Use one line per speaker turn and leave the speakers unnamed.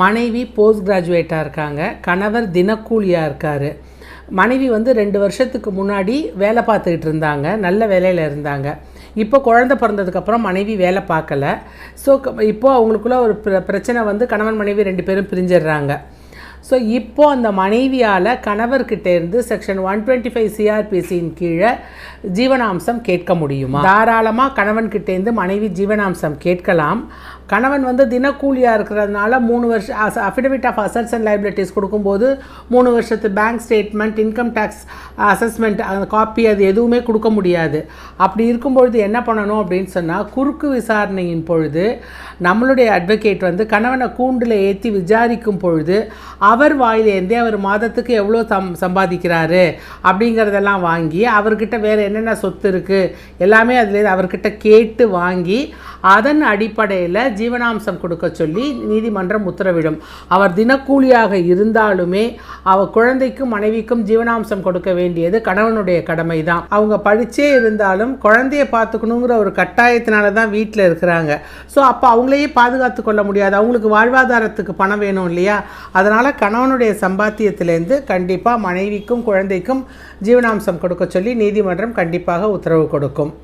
மனைவி போஸ்ட் கிராஜுவேட்டாக இருக்காங்க, கணவர் தினக்கூலியாக இருக்கார். மனைவி 2 வருஷத்துக்கு முன்னாடி வேலை பார்த்துக்கிட்டு இருந்தாங்க, நல்ல வேலையில் இருந்தாங்க. இப்போ குழந்தை பிறந்ததுக்கப்புறம் மனைவி வேலை பார்க்கல. ஸோ இப்போது அவங்களுக்குள்ள ஒரு பிரச்சனை கணவன் மனைவி 2 பேரும் பிரிஞ்சிடுறாங்க. ஸோ இப்போது அந்த மனைவியால் கணவர்கிட்டேருந்து செக்ஷன் 125 சிஆர்பிசியின் கீழே ஜீவனாம்சம் கேட்க முடியுமா? தாராளமாக கணவன்கிட்டேருந்து மனைவி ஜீவனாம்சம் கேட்கலாம். கணவன் தினக்கூலியாக இருக்கிறதுனால 3 வருஷம் affidavit of assets and liabilities கொடுக்கும்போது 3 வருஷத்து bank statement, income tax assessment அந்த காப்பி அது எதுவுமே கொடுக்க முடியாது. அப்படி இருக்கும்பொழுது என்ன பண்ணணும் அப்படின்னு சொன்னால், குறுக்கு விசாரணையின் பொழுது நம்மளுடைய அட்வொகேட் கணவனை கூண்டில் ஏற்றி விசாரிக்கும் பொழுது அவர் வாயிலேருந்தே அவர் மாதத்துக்கு எவ்வளோ சம்பாதிக்கிறாரு அப்படிங்கிறதெல்லாம் வாங்கி, அவர்கிட்ட வேறு என்னென்ன சொத்து இருக்குது எல்லாமே அதில் அவர்கிட்ட கேட்டு வாங்கி அதன் அடிப்படையில் ஜீவனாம்சம் கொடுக்க சொல்லி நீதிமன்றம் உத்தரவிடும். அவர் தினக்கூலியாக இருந்தாலுமே அவர் குழந்தைக்கும் மனைவிக்கும் ஜீவனாம்சம் கொடுக்க வேண்டியது கணவனுடைய கடமை தான். அவங்க படித்தே இருந்தாலும் குழந்தைய பார்த்துக்கணுங்கிற ஒரு கட்டாயத்தினால தான் வீட்டில் இருக்கிறாங்க. ஸோ அப்போ அவங்களையே பாதுகாத்து கொள்ள முடியாது, அவங்களுக்கு வாழ்வாதாரத்துக்கு பணம் வேணும் இல்லையா? அதனால் கணவனுடைய சம்பாத்தியத்திலேருந்து கண்டிப்பாக மனைவிக்கும் குழந்தைக்கும் ஜீவனாம்சம் கொடுக்க சொல்லி நீதிமன்றம் கண்டிப்பாக உத்தரவு கொடுக்கும்.